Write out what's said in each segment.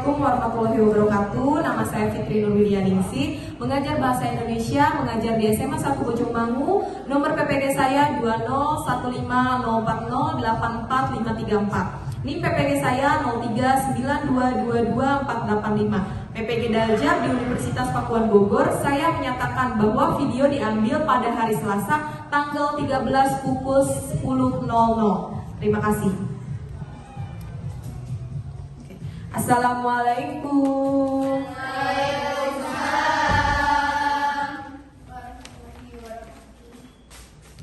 Assalamualaikum warahmatullahi wabarakatuh. Nama saya Fitri Nurwilianingsih, mengajar bahasa Indonesia, mengajar di SMA 1 Bojong Mangu. Nomor PPG saya 20150844534. NIM PPG saya 0392222485. PPG Daljab di Universitas Pakuan Bogor. Saya menyatakan bahwa video diambil pada hari Selasa tanggal 13 pukul 10.00. Terima kasih. Assalamualaikum.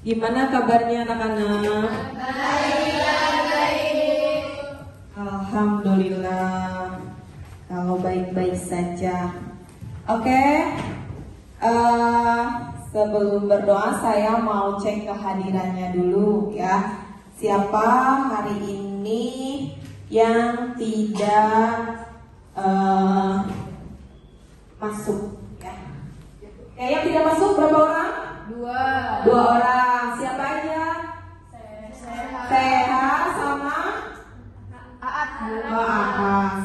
Gimana kabarnya anak-anak? Baik. Alhamdulillah. Kalau baik-baik saja. Oke. Sebelum berdoa saya mau cek kehadirannya dulu ya. Siapa hari ini yang tidak masuk ya? Yang tidak masuk berapa orang? Dua orang. Siapa aja? Sehat sama Aat.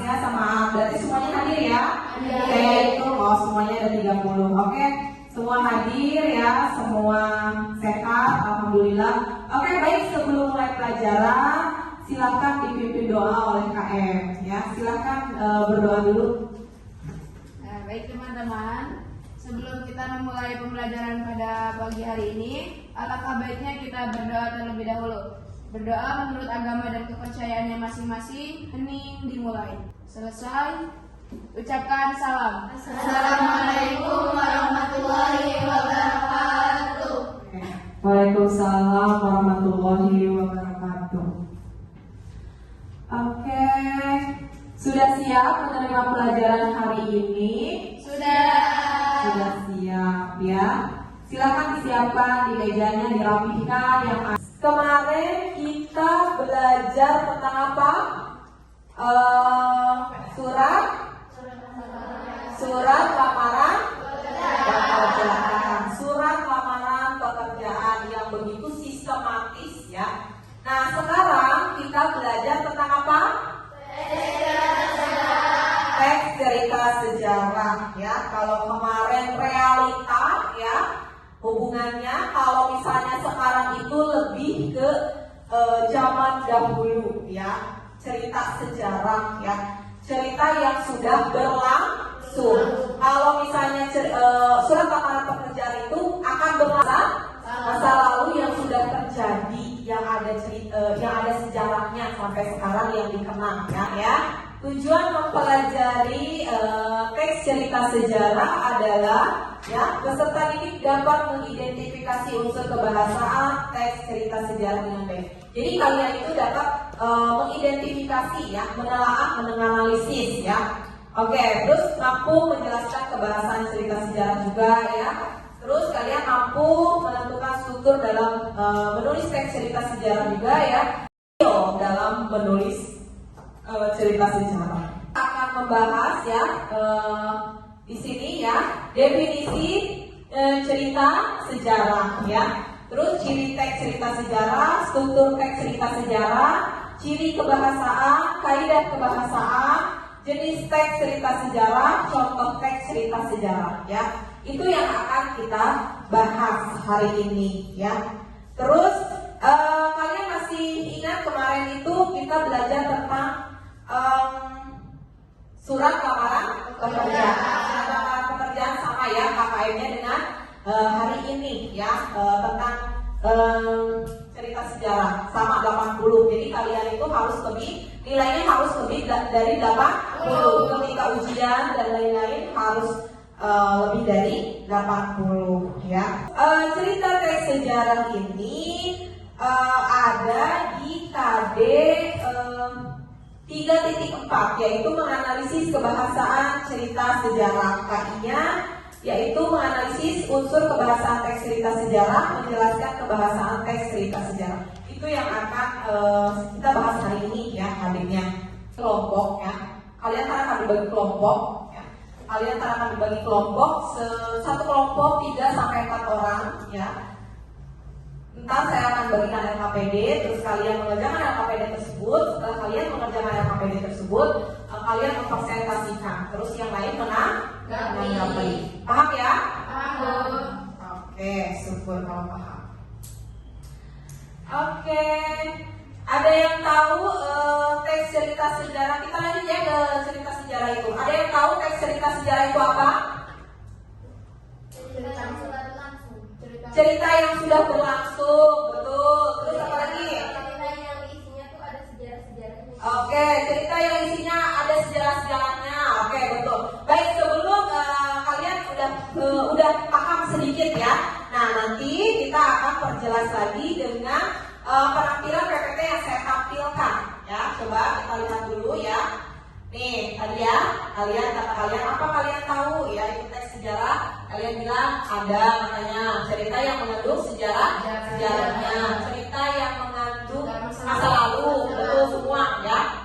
Sehat sama Aat. Berarti semuanya hadir ya? Oke, itu semuanya ada 30. Oke, semua hadir ya, semua sehat, alhamdulillah. Oke, baik, sebelum mulai pelajaran silakan dipimpin doa oleh KM ya. Silakan berdoa dulu. Nah, baik teman-teman, sebelum kita memulai pembelajaran pada pagi hari ini, alangkah baiknya kita berdoa terlebih dahulu. Berdoa menurut agama dan kepercayaannya masing-masing. Hening, dimulai. Selesai, ucapkan salam. Assalamualaikum warahmatullahi wabarakatuh. Waalaikumsalam warahmatullahi wabarakatuh. Oke, sudah siap menerima pelajaran hari ini? Sudah siap ya. Silakan disiapkan di mejanya, dirapihkan yang kemarin kita belajar tentang apa? Surat lamaran pekerjaan. Surat lamaran pekerjaan yang begitu sistematis ya. Nah, sekarang kita belajar tentang apa? Teks cerita sejarah ya. Kalau kemarin realita ya, hubungannya kalau misalnya sekarang itu lebih ke zaman dahulu ya. Cerita sejarah ya. Cerita yang sudah berlangsung. Kalau misalnya surat lamaran pekerjaan itu akan berlangsung masa lalu yang sudah terjadi, yang ada sejarahnya sampai sekarang yang dikenang ya. Tujuan mempelajari teks cerita sejarah adalah ya, peserta didik dapat mengidentifikasi unsur kebahasaan teks cerita sejarah dengan baik. Jadi kalian itu dapat mengidentifikasi ya, menelaah, menganalisis ya. Oke, terus mampu menjelaskan kebahasaan cerita sejarah juga ya. Terus kalian mampu menentukan struktur dalam menulis teks cerita sejarah juga ya. Dalam menulis cerita sejarah. Akan membahas ya di sini ya definisi cerita sejarah ya. Terus ciri teks cerita sejarah, struktur teks cerita sejarah, ciri kebahasaan, kaidah kebahasaan, jenis teks cerita sejarah, contoh teks cerita sejarah ya. Itu yang akan kita bahas hari ini ya. Terus kalian masih ingat kemarin itu kita belajar tentang surat lamaran pekerjaan. Surat lamaran pekerjaan sama ya KKM-nya dengan hari ini ya, tentang cerita sejarah sama 80. Jadi kalian itu harus nilainya harus lebih dari 80. Ketika ujian dan lain-lain harus lebih dari 80 ya. Cerita teks sejarah ini ada di KD 3.4, yaitu menganalisis kebahasaan cerita sejarah. KI-nya yaitu menganalisis unsur kebahasaan teks cerita sejarah, menjelaskan kebahasaan teks cerita sejarah. Itu yang akan kita bahas hari ini ya, hadirnya kelompok ya. Kalian akan dibagi kelompok ya. Satu kelompok 3 sampai 4 orang ya. Ntar saya akan bagikan LKPD, terus kalian mengerjakan LKPD tersebut. Setelah kalian mengerjakan LKPD tersebut, kalian mempresentasikan, terus yang lain menanggapi. Menanggapi. Paham ya? Paham, Bu. Oke, syukur kalau paham. Oke, ada yang tahu teks cerita sejarah? Kita lanjut ya ke cerita sejarah itu. Ada yang tahu teks cerita sejarah itu apa? Cerita yang sudah berlangsung, betul. Terus apa lagi? Cerita yang isinya tuh ada sejarah-sejarahnya. Oke, cerita yang isinya ada sejarah-sejarahnya. Oke, betul. Baik, sebelum kalian udah paham sedikit ya. Nah, nanti kita akan perjelas lagi dengan penampilan PPT yang saya tampilkan. Ya, coba kita lihat dulu ya. Nih, tadi ya, kata kalian apa kalian tahu ya itu teks sejarah? Kalian bilang ada makanya cerita yang mengandung sejarahnya, cerita yang mengandung masa lalu, betul semua ya.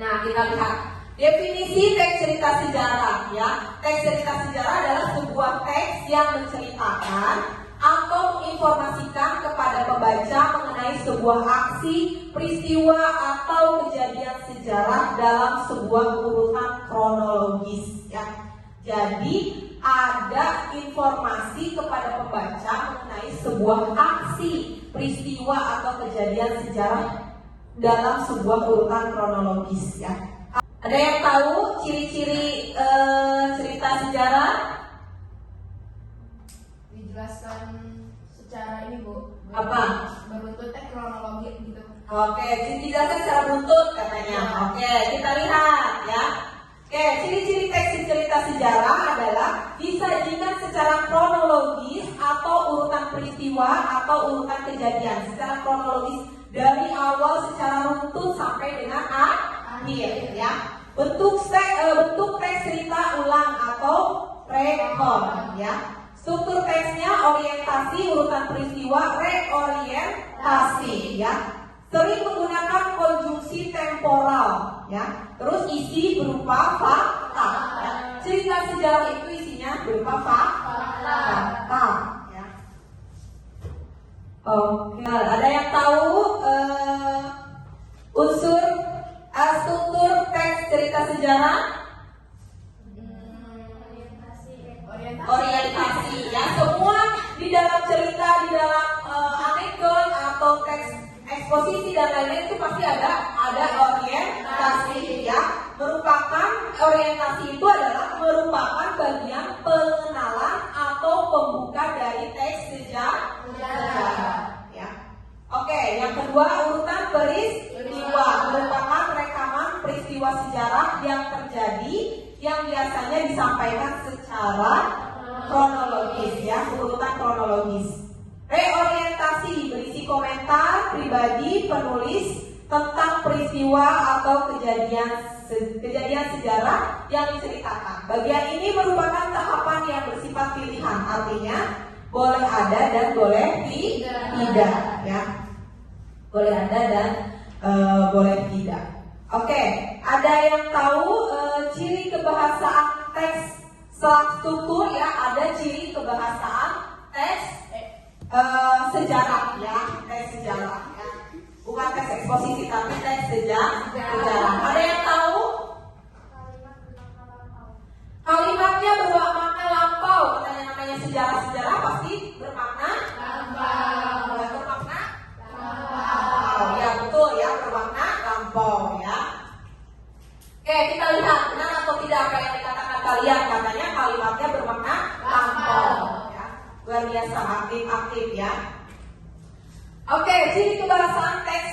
Nah, kita lihat definisi teks cerita sejarah ya. Teks cerita sejarah adalah sebuah teks yang menceritakan atau menginformasikan kepada pembaca mengenai sebuah aksi, peristiwa atau kejadian sejarah dalam sebuah urutan kronologis ya. Jadi ada informasi kepada pembaca mengenai sebuah aksi, peristiwa atau kejadian sejarah dalam sebuah urutan kronologis ya. Ada yang tahu ciri-ciri cerita sejarah? Dijelaskan secara ini, Bu. Apa? Beruntut kronologi gitu. Oke, dijelaskan secara buntut katanya. Oke, kita lihat ya. Oke, ciri-ciri teks cerita sejarah adalah disajikan secara kronologis atau urutan peristiwa atau urutan kejadian secara kronologis dari awal secara runtut sampai dengan akhir ya. Bentuk teks cerita ulang atau rekon ya. Struktur teksnya orientasi urutan peristiwa reorientasi ya. Sering menggunakan konjungsi temporal ya. Terus isi berupa fakta ya. Cerita sejarah itu isinya berupa fakta ya. Oke, ada yang tahu unsur struktur teks cerita sejarah? Orientasi ya. Semua di dalam cerita, di dalam anekdot atau teks eksposisi dan lain-lain itu pasti ada orientasi ya. Orientasi itu adalah merupakan bagian pengenalan atau pembuka dari teks sejarah ya. Oke, yang kedua urutan peristiwa merupakan rekaman peristiwa sejarah yang terjadi yang biasanya disampaikan secara kronologis ya, urutan kronologis. Reorientasi berisi komentar pribadi penulis tentang peristiwa atau kejadian sejarah yang diceritakan. Bagian ini merupakan tahapan yang bersifat pilihan, artinya boleh ada dan boleh tidak ya. Boleh ada dan boleh tidak. Oke, ada yang tahu ciri kebahasaan teks struktur ya? Ada ciri kebahasaan teks sejarah ya, teks sejarah ya. Bukan teks eksposisi tapi teks sejarah. Ada yang tahu? Kalimatnya bermakna lampau. Katanya namanya sejarah pasti bermakna lampau. Bermakna lampau. Ya betul ya, bermakna lampau ya. Oke, kita lihat benar atau tidak apa yang dikatakan kalian. Katanya kalimatnya bermakna lampau ya. Luar biasa aktif ya. Oke, ciri kebahasaan teks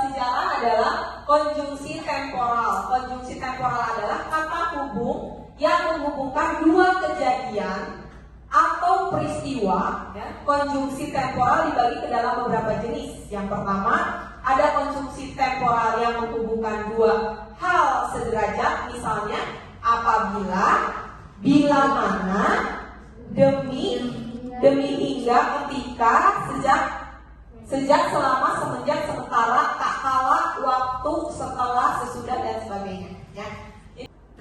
sejarah adalah konjungsi temporal. Konjungsi temporal adalah kata hubung yang menghubungkan dua kejadian atau peristiwa ya. Konjungsi temporal dibagi ke dalam beberapa jenis. Yang pertama, ada konjungsi temporal yang menghubungkan dua hal sederajat, misalnya apabila, bila mana, demi, hingga, ketika, sejak, selama, semenjak, sementara, tak kala, waktu, setelah, sesudah, dan sebagainya ya.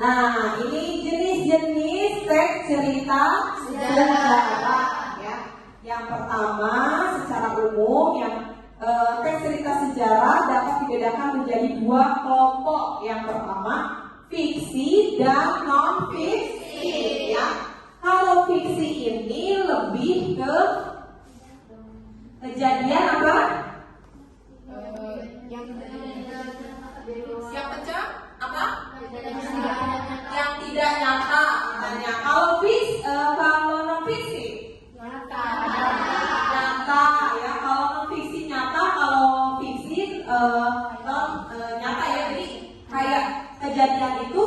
Nah, ini jenis-jenis teks cerita sejarah ya. Yang pertama, secara umum teks cerita sejarah dapat dibedakan menjadi dua kelompok. Yang pertama, fiksi dan non fiksi ya. Kalau fiksi ini lebih ke kejadian apa? Yang Yang pecah apa? Yang tidak nyata katanya. Kalau non fiksi nyata ya. Kalau non fiksi nyata, kalau fiksi nyata ya. Jadi kayak kejadian itu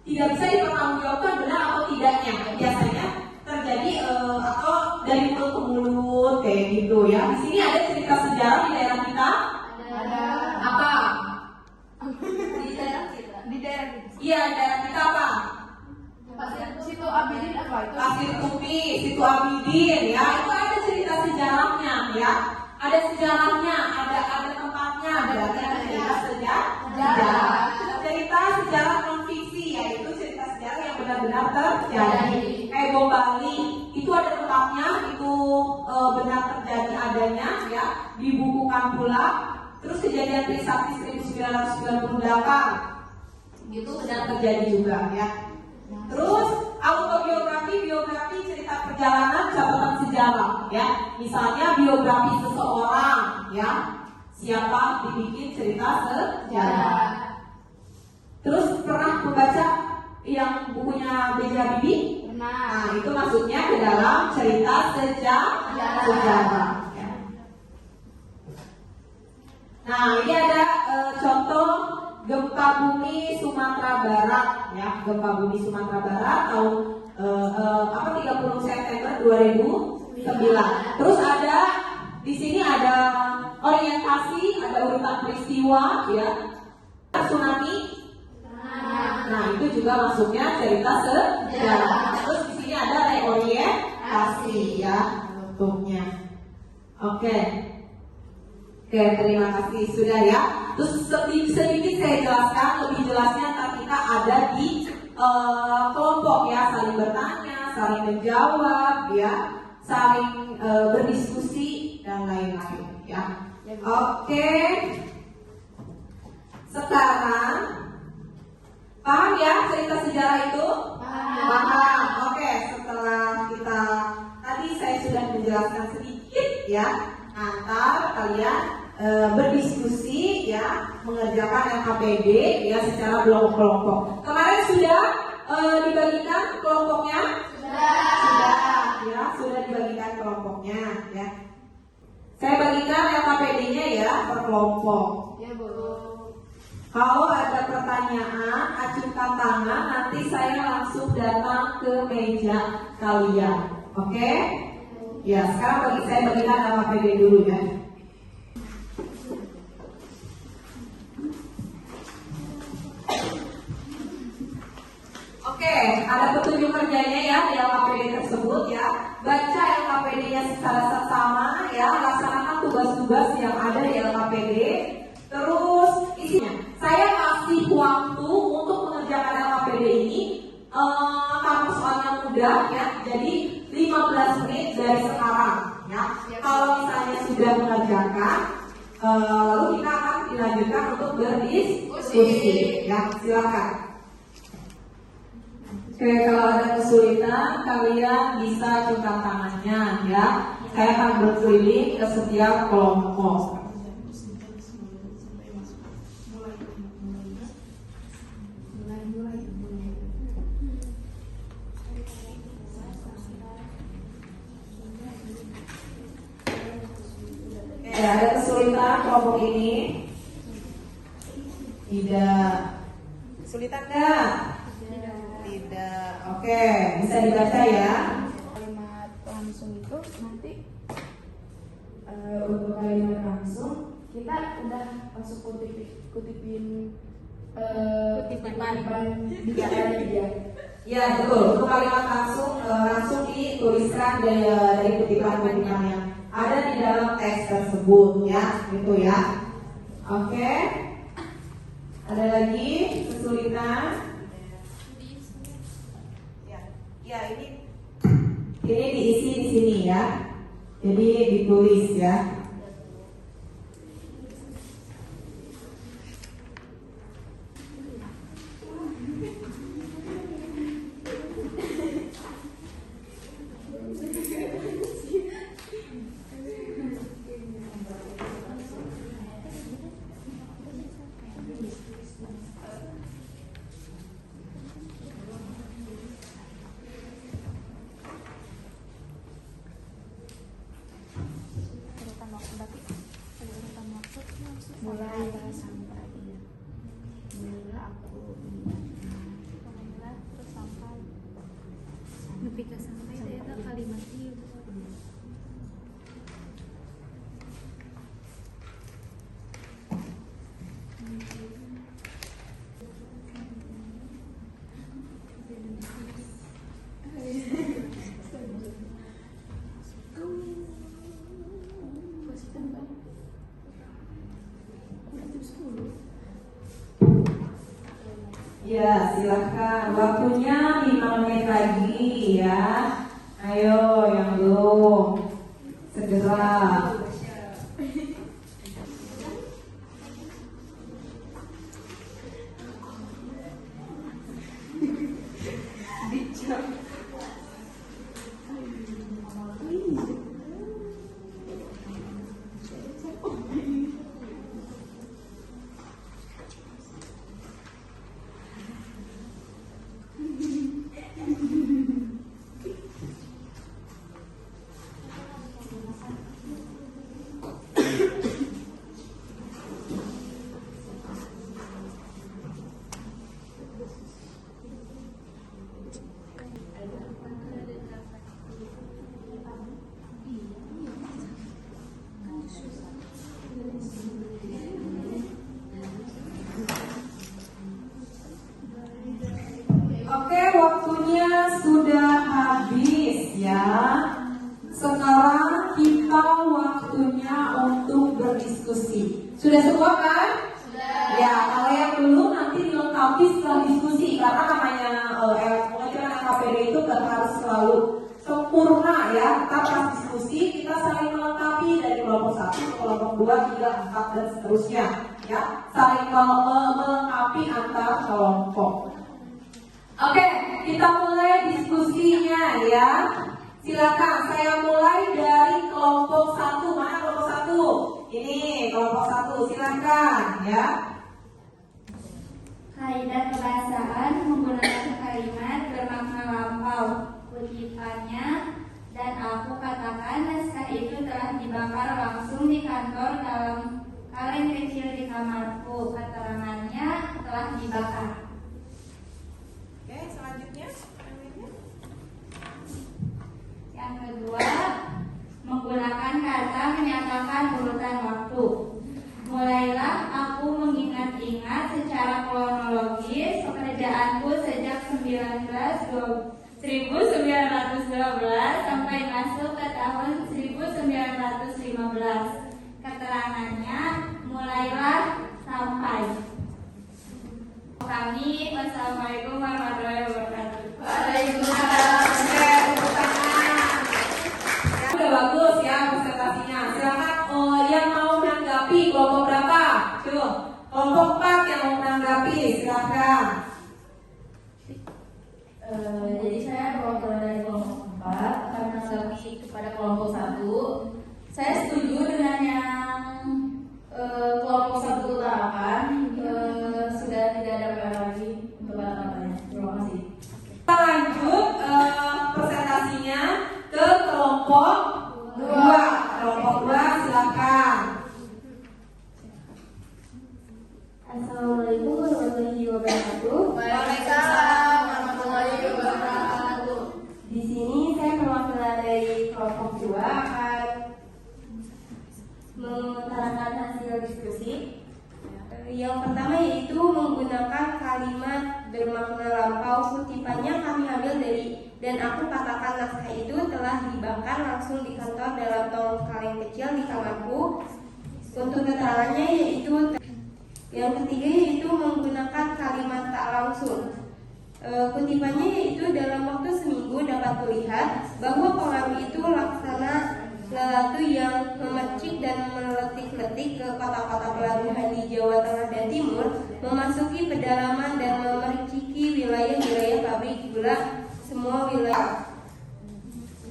tidak bisa dipertanggungjawabkan benar atau tidaknya. Biasanya terjadi atau dari mulut ke mulut kayak gitu ya. Di sini ada cerita sejarah di daerah kita. ada Apa? Di daerah kita. di daerah Iya, daerah kita apa? situ Abidin apa itu? Pasir Tupi, Situ Abidin ya. Itu ada cerita sejarahnya ya. Ada sejarahnya, ada tempatnya, berarti ada cerita sejarah. Cerita sejarah non fiksi yaitu cerita sejarah yang benar-benar terjadi. Kayak bom Bali, itu ada tempatnya, itu benar terjadi adanya ya, dibukukan pula. Terus kejadian Trisakti 1998 itu benar terjadi juga ya. Terus biografi cerita perjalanan catatan sejarah ya. Misalnya biografi seseorang ya. Siapa dibikin cerita sejarah. Terus pernah membaca yang bukunya B.J. Habibie? Nah, itu maksudnya ke dalam cerita sejarah ya. Nah, ini ada contoh gempa bumi Sumatera Barat ya. Gempa bumi Sumatera Barat tahun 30 September 2009. Terus ada di sini ada orientasi, ada urutan peristiwa ya. Tsunami. Nah, itu juga masuknya cerita sejarah. Terus di sini ada reorientasi ya bentuknya. Oke, terima kasih sudah ya. Terus sedikit saya jelaskan, lebih jelasnya ketika ada di kelompok ya, saling bertanya, saling menjawab ya, saling berdiskusi dan lain-lain ya. Oke. Sekarang paham ya cerita sejarah itu? Paham. Oke, setelah kita tadi saya sudah menjelaskan sedikit ya, antar kalian berdiskusi ya, mengerjakan LKPD ya secara kelompok. Kemarin sudah dibagikan kelompoknya? Sudah dibagikan kelompoknya ya. Saya bagikan LKPD-nya ya per kelompok. Ya, Bu. Kalau ada pertanyaan, acungkan tangan, nanti saya langsung datang ke meja kalian. Oke? Ya, sekarang saya bagikan LKPD dulu ya. Oke, ada petunjuk kerjanya ya di LKPD tersebut ya. Baca LKPD-nya secara seksama ya, laksanakan tugas-tugas yang ada di LKPD. Terus isinya, saya kasih waktu untuk mengerjakan LKPD ini karena soalnya mudah ya, jadi 15 menit dari sekarang ya. Kalau misalnya sudah mengerjakan, lalu kita akan dilanjutkan untuk berdiskusi ya, silakan. Oke, kalau ada kesulitan kalian bisa acungkan tangannya ya. Saya akan berkeliling ke setiap kelompok. Ada kesulitan kelompok ini? Tidak. Kesulitan enggak? Tidak. Oke, bisa dibaca ya. Kalimat langsung itu nanti Untuk kalimat langsung kita udah langsung kutipan di dia. ya betul. Untuk kalimat langsung dituliskan dari kutipan-kutipan yang ada di dalam teks tersebut ya, gitu ya. Oke. Ada lagi kesulitan? Ya ini diisi di sini ya. Jadi ditulis ya. Ya, silahkan. Waktunya 5 menit lagi ya. Ayo, yang belum. Segera. Oke, waktunya sudah habis ya. Sekarang kita waktunya untuk berdiskusi. Sudah semua kan? Sudah. Ya, kalau yang belum nanti dilengkapi setelah diskusi. Karena namanya pengajaran LKPD itu gak harus selalu sempurna ya. Kita pas diskusi kita saling melengkapi dari kelompok 1 ke kelompok 2, 3, 4 dan seterusnya ya. Saling melengkapi antar kelompok. Oke, kita mulai diskusinya ya. Silakan, saya mulai dari kelompok 1. Mana kelompok 1? Ini kelompok 1, silakan ya. Kaidah kebahasaan menggunakan kalimat bermakna lampau. Kutipannya, dan aku katakan naskah itu telah dibakar langsung di kantor dalam kaleng kecil di kamarku. Keterangannya telah dibakar. Oke, selanjutnya. Yang kedua, menggunakan kata menyatakan urutan waktu. Mulailah aku mengingat-ingat secara kronologis pekerjaanku sejak 1912 sampai masuk ke tahun 1915. Keterangannya, mulailah sampai. Kami, wassalamualaikum warahmatullahi wabarakatuh. Waalaikumsalam. Oke, tepuk tangan. Ya, udah bagus ya presentasinya. Silakan yang mau menanggapi kelompok berapa? Tuh, kelompok 4 yang mau menanggapi, silakan. Jadi saya perwakilan dari kelompok 4 akan menanggapi kepada kelompok 1. Saya setuju dengan yang kelompok 1 utarakan. Sudah tidak ada PR lagi untuk kata-katanya. Terima kasih. Kita lanjut presentasinya ke kelompok 2. Kelompok 2 silakan. Assalamualaikum warahmatullahi wabarakatuh. Waalaikumsalam warahmatullahi wabarakatuh. Di sini saya perwakilan dari kelompok 2 akan mengutarakan hasil diskusi. Yang pertama yaitu menggunakan kalimat bermakna lampau. Kutipannya kami ambil dari dan aku katakan naskah itu telah dibakar langsung di kantor dalam tong kaleng kecil di kamarku. Untuk keterangannya yaitu yang ketiga yaitu menggunakan kalimat tak langsung. Kutipannya yaitu dalam waktu seminggu dapat terlihat bahwa pengaruh itu laksana lelatu yang memercik dan meletik-letik ke kota-kota pelabuhan di Jawa Tengah dan Timur, memasuki pedalaman dan memerciki wilayah-wilayah pabrik gula semua wilayah.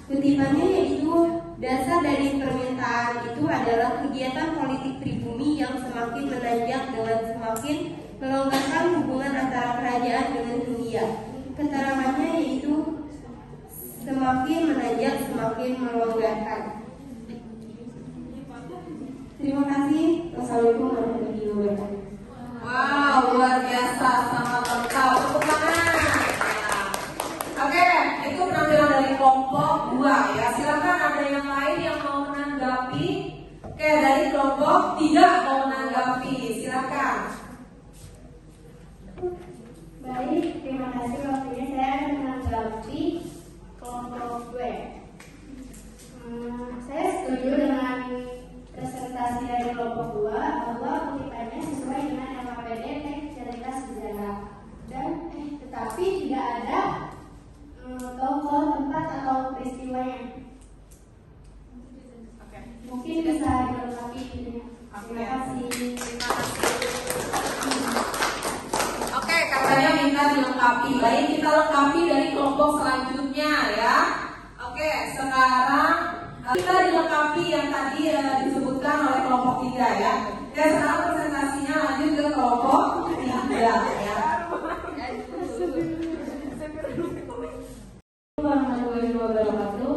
Kutipannya yaitu dasar dari permintaan itu adalah kegiatan politik pribumi yang semakin menanjak dengan semakin melonggarkan hubungan antara kerajaan dengan dunia. Keterangannya yaitu semakin menanjak semakin melonggarkan. Terima kasih. Wassalamualaikum warahmatullahi wabarakatuh. Wow, luar biasa, sangat lengkap. Tepuk tangan. Oke, itu penampilan dari kelompok 2 ya. Silakan ada yang lain yang mau menanggapi. Oke, dari kelompok 3 mau menanggapi. Silakan. Baik, terima kasih waktunya. Saya akan menanggapi kelompok gue. Saya setuju dengan presentasi dari kelompok 2 bahwa kutipannya sesuai dilengkapi. Baik, kita lengkapi dari kelompok selanjutnya ya. Oke, sekarang kita dilengkapi yang tadi disebutkan oleh kelompok 3 ya. Oke, sekarang presentasinya lanjut ke kelompok 3 ya. Warahmatullahi wabarakatuh.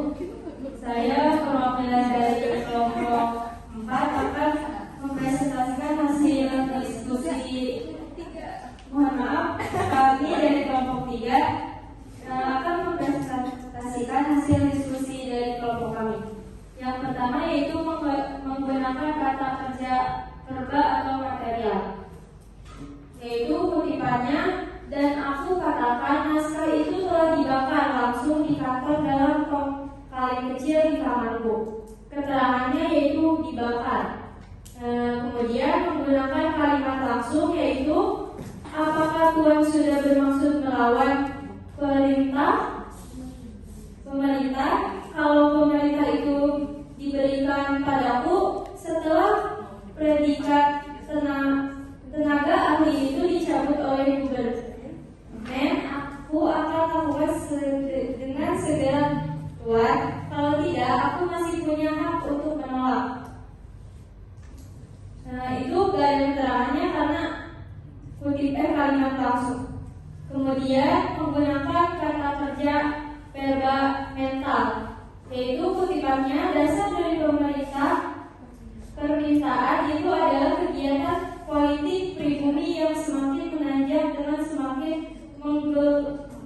Saya perwakilan dari kelompok 4 akan mempresentasikan hasil diskusi. Mohon maaf, kami dari kelompok 3 akan mempresentasikan hasil diskusi dari kelompok kami. Yang pertama yaitu menggunakan kata kerja verba atau material, yaitu kutipannya, dan aku katakan naskah itu telah dibakar langsung di kantor dalam kaleng kecil di kamarku. Keterangannya yaitu dibakar. Kemudian menggunakan kalimat langsung yaitu apakah Tuhan sudah bermaksud melawan pemerintah? Kalau pemerintah itu diberikan padaku setelah predikat tenaga ahli itu dicabut oleh gubernur, aku akan lakukan dengan segera, Tuhan. Kalau tidak, aku masih punya hak untuk menolak. Itu garis terangannya karena kalimat langsung. Kemudian menggunakan kata kerja verba mental, yaitu kutipannya dasar dari permintaan itu adalah kegiatan politik pribumi yang semakin menanjak dengan semakin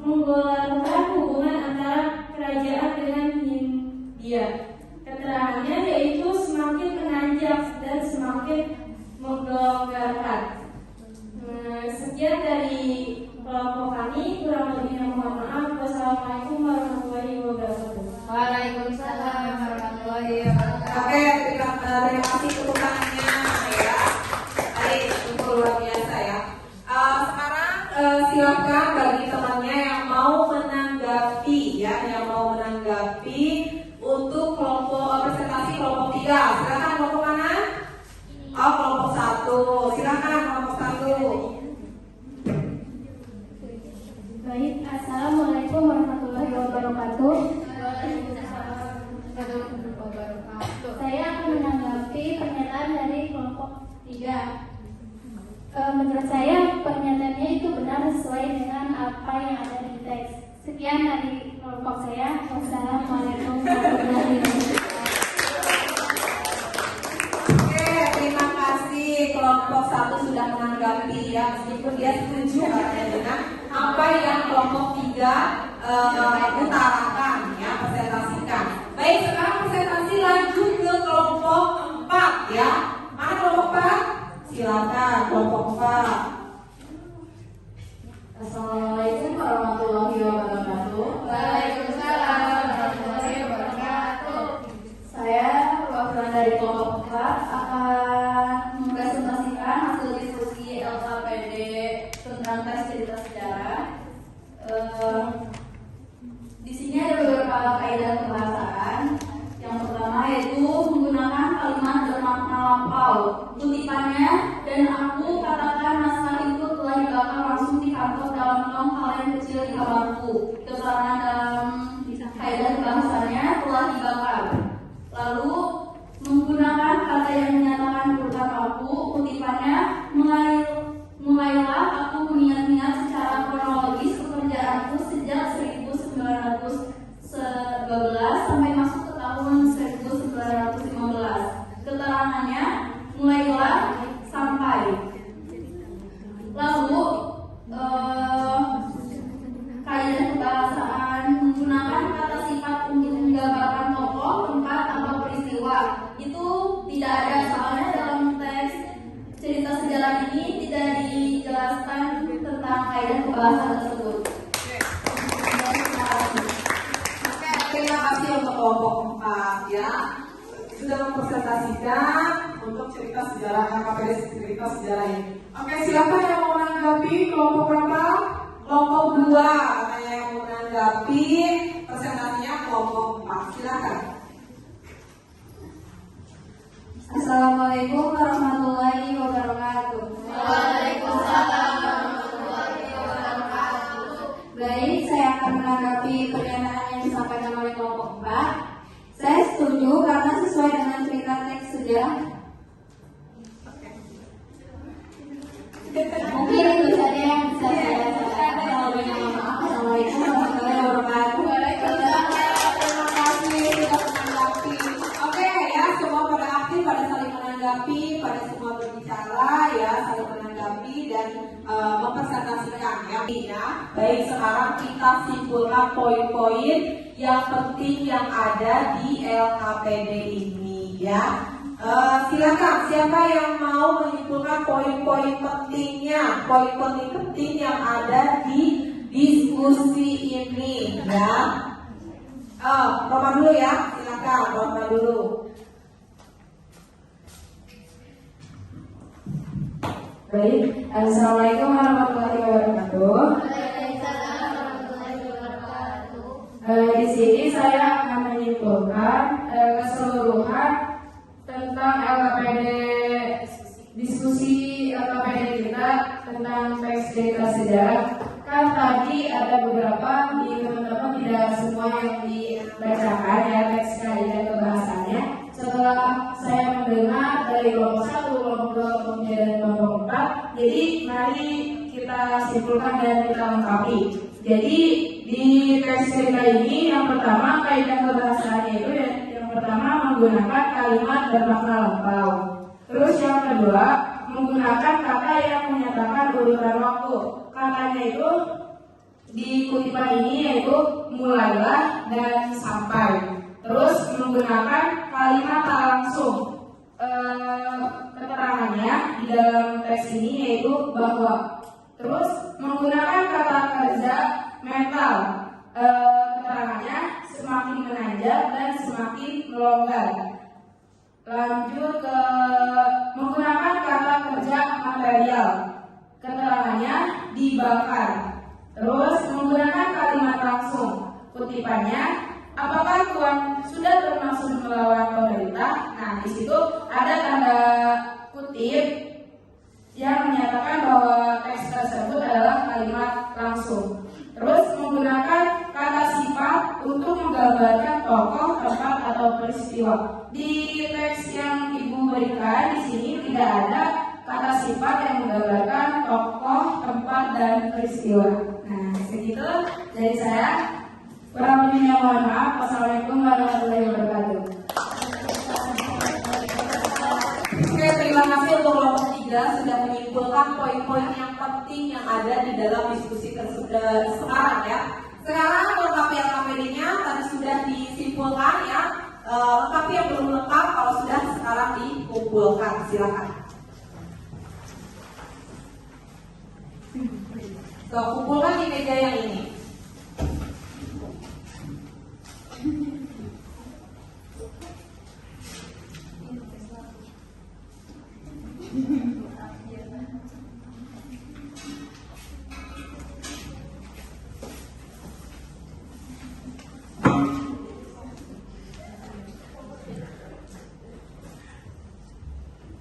menggelarkan hubungan antara kerajaan dengan Hindia. Keterangannya yaitu semakin menanjak dan semakin menggelonggarkan. Sekian dari kelompok kami, kurang lebihnya mohon maaf. Wassalamualaikum warahmatullahi wabarakatuh. Waalaikumsalam warahmatullahi wabarakatuh. Oke, terima kasih tepuk tangannya ya. Baik, itu luar biasa ya. Sekarang silakan bagi temannya yang mau menanggapi ya, untuk presentasi kelompok 3. Silakan kelompok mana? Oh, kelompok 1. Silakan kelompok 1. Baik, assalamualaikum warahmatullahi wabarakatuh. Saya akan menanggapi pernyataan dari kelompok 3. Menurut saya pernyataannya itu benar sesuai dengan apa yang ada di teks. Sekian dari kelompok saya. Wassalamualaikum warahmatullahi wabarakatuh. Oke, terima kasih. Kelompok 1 sudah menanggapi ya, meskipun dia setuju katanya dengan apa yang kelompok 3 utarakan ya, presentasikan. Baik, sekarang presentasi lanjut ke kelompok 4 ya. Mana kelompok 4? Silakan kelompok 4. Assalamualaikum warahmatullahi wabarakatuh. Waalaikumsalam warahmatullahi wabarakatuh. Saya perwakilan dari kelompok 4 akan mempresentasikan hasil diskusi LKPD tentang tes cerita sejarah. Di sini ada beberapa kaidah pembahasan. Yang pertama yaitu menggunakan kalimat bermakna lampau. Kutipannya, dan aku katakan naskah itu telah dibakar langsung di kantor dalam kaleng kecil di kamarku. Keterangan dalam kaidah pembahasannya telah dibakar. Lalu menggunakan kata yang menyatakan bukan aku. Kutipannya, mulailah aku mengingat-ingat secara kronologis pekerjaanku sejak 1912 sampai masuk ke tahun 1915. Keterangannya, mulailah sampai. Lalu kaidah kebahasaan menggunakan kata sifat untuk menggambarkan tokoh, tempat, atau peristiwa. Itu tidak ada, soalnya dalam teks cerita sejarah ini tidak dijelaskan tentang kaidah kebahasaan tersebut. Terima kasih untuk kelompok 4 ya, sudah mempresentasikan untuk cerita sejarah LKPD cerita sejarah ini. Oke, siapa yang mau menanggapi kelompok berapa? Kelompok 2 katanya yang mau menanggapi presentasinya kelompok 4. Silakan. Assalamualaikum warahmatullahi wabarakatuh. Waalaikumsalam warahmatullahi wabarakatuh. Mungkin itu saja yang bisa saya sampaikan. Assalamualaikum warahmatullahi wabarakatuh. Terima kasih sudah menanggapi. Oke ya, semua pada aktif, pada saling menanggapi, pada semua berbicara ya, saling menanggapi dan mempresentasikan ya. Baik, sekarang kita simpulkan poin-poin yang penting yang ada di LKPD ini ya. Silakan siapa yang mau menyimpulkan poin-poin pentingnya, poin-poin penting yang ada di diskusi ini ya. Roma dulu ya, silakan Roma dulu. Baik, Assalamualaikum warahmatullahi wabarakatuh. Waalaikumsalam warahmatullahi wabarakatuh. Di sini saya akan menyimpulkan keseluruhan tentang LKPD, diskusi LKPD kita tentang teks cerita sejarah. Kan tadi ada beberapa di teman-teman tidak semua yang dibacakan ya teksnya dan pembahasannya. Setelah saya mendengar dari kelompok 1, kelompok 2, kelompok 3, dan kelompok 4, jadi mari kita simpulkan dan kita lengkapi. Jadi di teks cerita ini yang pertama kaitan kebahasaannya itu yang pertama menggunakan kalimat bermakna lampau. Terus yang kedua menggunakan kata yang menyatakan urutan waktu. Katanya itu di kutipan ini yaitu mulailah dan sampai. Terus menggunakan kalimat tak langsung. Keterangannya di dalam teks ini yaitu bahwa. Terus menggunakan kata kerja mental. Keterangannya semakin menanjak dan semakin melonggar. Lanjut ke menggunakan kata kerja material. Keterangannya dibakar. Terus menggunakan kalimat langsung. Kutipannya, apakah Tuhan sudah termasuk melawan pemerintah? Nah, di situ ada tanda kutip yang menyatakan bahwa teks tersebut adalah kalimat langsung. Terus menggunakan kata sifat untuk menggambarkan tokoh, tempat, atau peristiwa. Di teks yang Ibu berikan di sini tidak ada kata sifat yang menggambarkan tokoh, tempat, dan peristiwa. Nah, segitu dari saya. Kurang lebihnya mohon maaf. Wassalamualaikum warahmatullahi wabarakatuh. Oke, terima kasih untuk kelompok 3 sudah menyimpulkan poin-poin yang penting yang ada di dalam diskusi tersebut sekarang ya. Sekarang lengkapi LKPD-nya tadi sudah disimpulkan ya. Lengkapi yang belum lengkap kalau sudah sekarang dikumpulkan. Silakan. Kumpulkan di meja yang ini.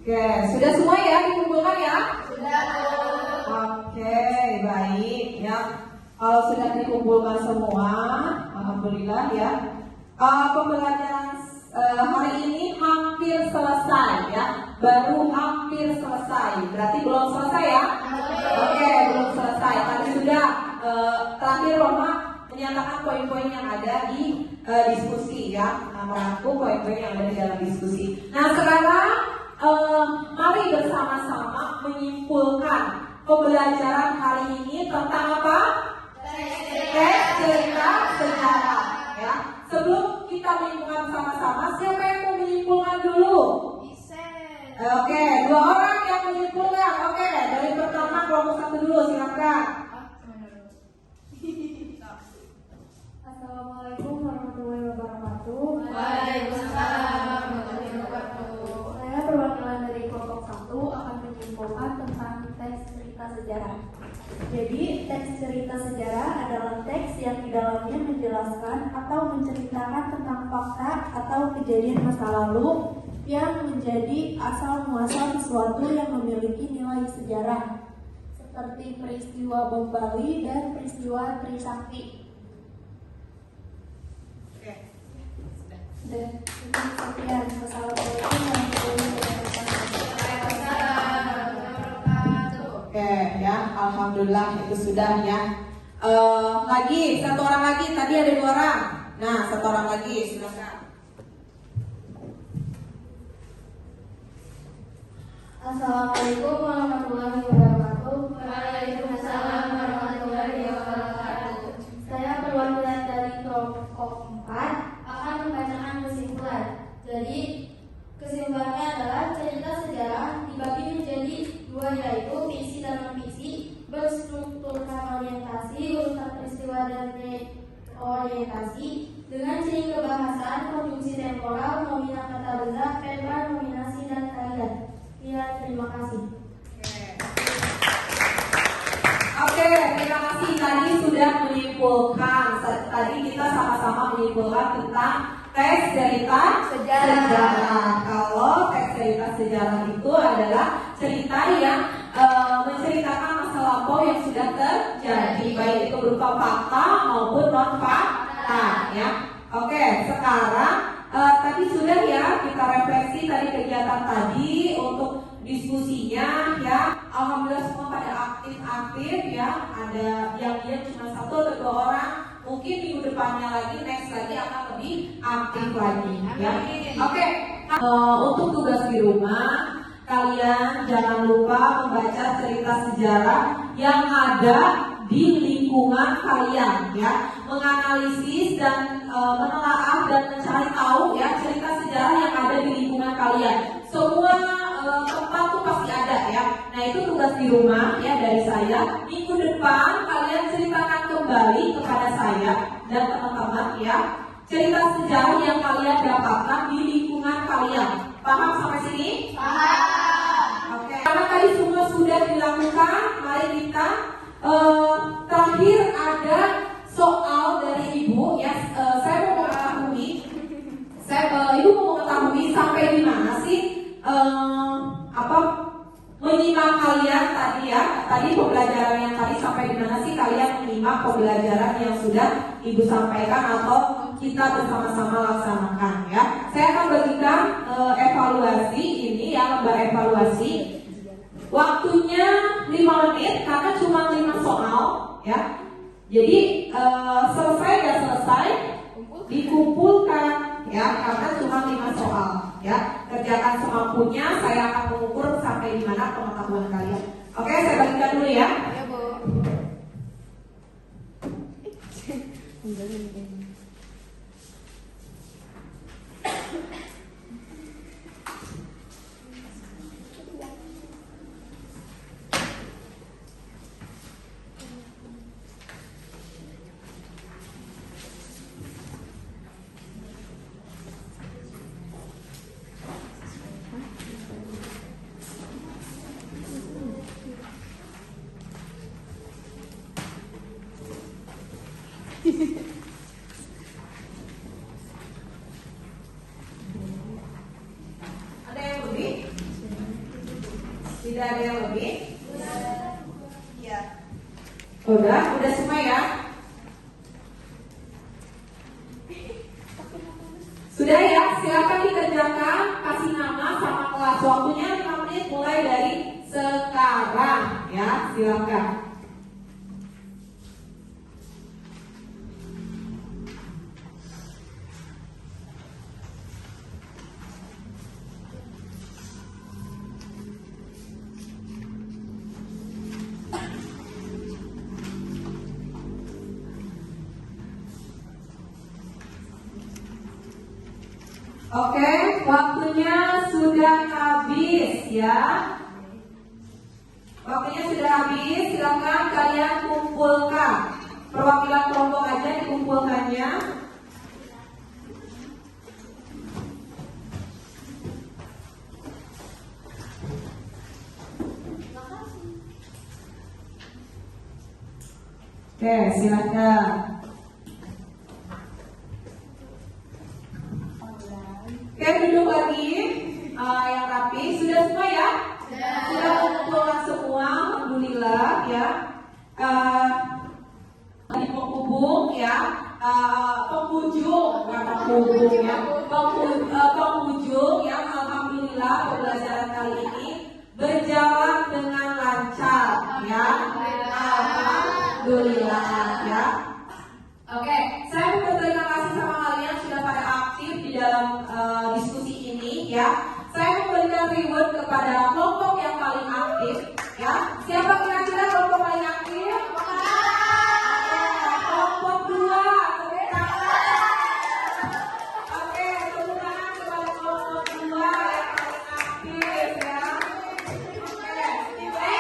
Oke, sudah semua ya dikumpulkan ya? Sudah. Oke, baik ya. Kalau sudah dikumpulkan semua, alhamdulillah ya. Pembelajaran hari ini hampir selesai ya. Baru hampir selesai. Berarti belum selesai ya? Oke, belum selesai. Tadi sudah terakhir Roma menyatakan poin-poin yang ada di diskusi ya. Merangkum poin-poin yang ada di dalam diskusi. Nah, sekarang mari bersama-sama menyimpulkan pembelajaran hari ini tentang apa? Teks cerita sejarah ya. Sebelum kita menyimpulkan sama-sama, siapa yang mau menyimpulkan dulu? Oke, 2 orang yang menyimpulkan. Oke, dari pertama kelompok 1 dulu, silakan. Assalamualaikum warahmatullahi wabarakatuh. Waalaikumsalam warahmatullahi wabarakatuh. Saya perwakilan dari kelompok 1 akan menyimpulkan tentang teks cerita sejarah. Jadi, teks cerita sejarah adalah teks yang di dalamnya menjelaskan atau menceritakan tentang fakta atau kejadian masa lalu yang menjadi asal muasal sesuatu yang memiliki nilai sejarah, seperti peristiwa Bom Bali dan peristiwa Trisakti. Dan sekian. Wassalamualaikum warahmatullahi wabarakatuh. Waalaikumsalam warahmatullahi wabarakatuh. Oke ya, alhamdulillah itu sudah ya. Lagi satu orang lagi, tadi ada 2 orang. Nah, satu orang lagi, silakan. Assalamualaikum warahmatullahi wabarakatuh. Waalaikumsalam warahmatullahi wabarakatuh. Saya perwakilan dari kelompok 4 akan membacakan kesimpulan. Jadi kesimpulannya adalah cerita sejarah dibagi menjadi 2, yaitu fiksi dan non-fiksi, berstrukturkan orientasi, urutan peristiwa dan reorientasi, dengan ciri kebahasan, konjungsi temporal, nominal kata benda, verba, nominasi, dan kalian. Ya, terima kasih. Oke, terima kasih. Tadi sudah menyimpulkan. Tadi kita sama-sama menyimpulkan tentang tes cerita sejarah. Kalau tes cerita sejarah itu adalah cerita yang menceritakan masa lampau yang sudah terjadi, baik itu berupa fakta maupun non fakta. Ya, oke. Sekarang tadi sudah ya kita refleksi tadi kegiatan tadi untuk diskusinya ya. Alhamdulillah semua pada aktif ya. Ada yang cuma 1 atau 2 orang. Mungkin minggu depannya lagi, next lagi akan lebih aktif lagi ya. Oke. Untuk tugas di rumah, kalian jangan lupa membaca cerita sejarah yang ada di lingkungan kalian ya, menganalisis dan menelaah dan mencari tahu ya cerita sejarah yang ada di lingkungan kalian. Semua tempat tuh pasti ada ya. Nah, itu tugas di rumah ya dari saya. Minggu depan kalian ceritakan kembali kepada saya dan teman-teman ya cerita sejarah yang kalian dapatkan di lingkungan kalian. Paham sampai sini? Paham. Oke. Karena tadi semua sudah dilakukan, mari kita terakhir ada soal dari Ibu ya. Saya mau mengetahui, Ibu mau mengetahui sampai di mana sih menyimak kalian tadi ya. Tadi pembelajaran yang tadi sampai di mana sih kalian menyimak pembelajaran yang sudah Ibu sampaikan atau kita bersama-sama laksanakan ya. Saya akan bagikan evaluasi ini ya, lembar evaluasi. Waktunya 5 menit karena cuma 5 soal ya. Jadi selesai gak selesai dikumpulkan ya, karena cuma 5 soal ya. Kerjakan semampunya, saya akan mengukur sampai di mana pengetahuan kalian. Oke, saya bagikan dulu ya. Ya, Bu. Ada yang lebih? Tidak ada yang lebih? Ya. Udah semua ya? Sudah ya, silakan dikerjakan, kasih nama sama kelas. Waktunya 5 menit mulai dari sekarang ya, silakan. Oke, waktunya sudah habis ya. Waktunya sudah habis, silakan kalian kumpulkan. Perwakilan kelompok aja dikumpulkannya. Oke, silakan. Oke, duduk lagi yang rapi. Sudah semua ya? Sudah mengumpulkan semua, alhamdulillah ya. Di penghubung ya, penghujung, bukan penghubung ya, penghujung ya. Alhamdulillah pembelajaran kali ini berjalan dengan lancar Alhamdulillah ya. Oke, saya mau berterima kasih sama kalian sudah pada aktif di dalam diskusi ini ya. Saya memberikan reward kepada kelompok yang paling aktif ya. Siapa kira-kira kelompok paling aktif? Kelompok 2. Oke, tepuk tangan kepada kelompok 2 yang paling aktif ya. Oke,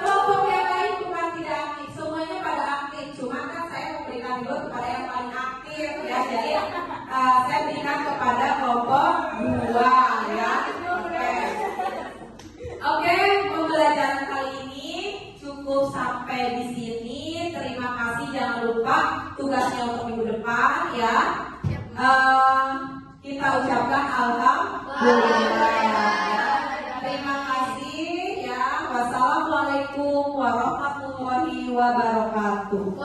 kelompok yang lain bukan tidak aktif, semuanya pada aktif. Cuma kan saya memberikan reward kepada yang paling aktif ya. Jadi saya berikan kepada kelompok 2 ya. Oke, pembelajaran kali ini cukup sampai di sini. Terima kasih, jangan lupa tugasnya untuk minggu depan ya. Kita ucapkan alhamdulillah ya. Terima kasih ya. Wassalamualaikum warahmatullahi wabarakatuh.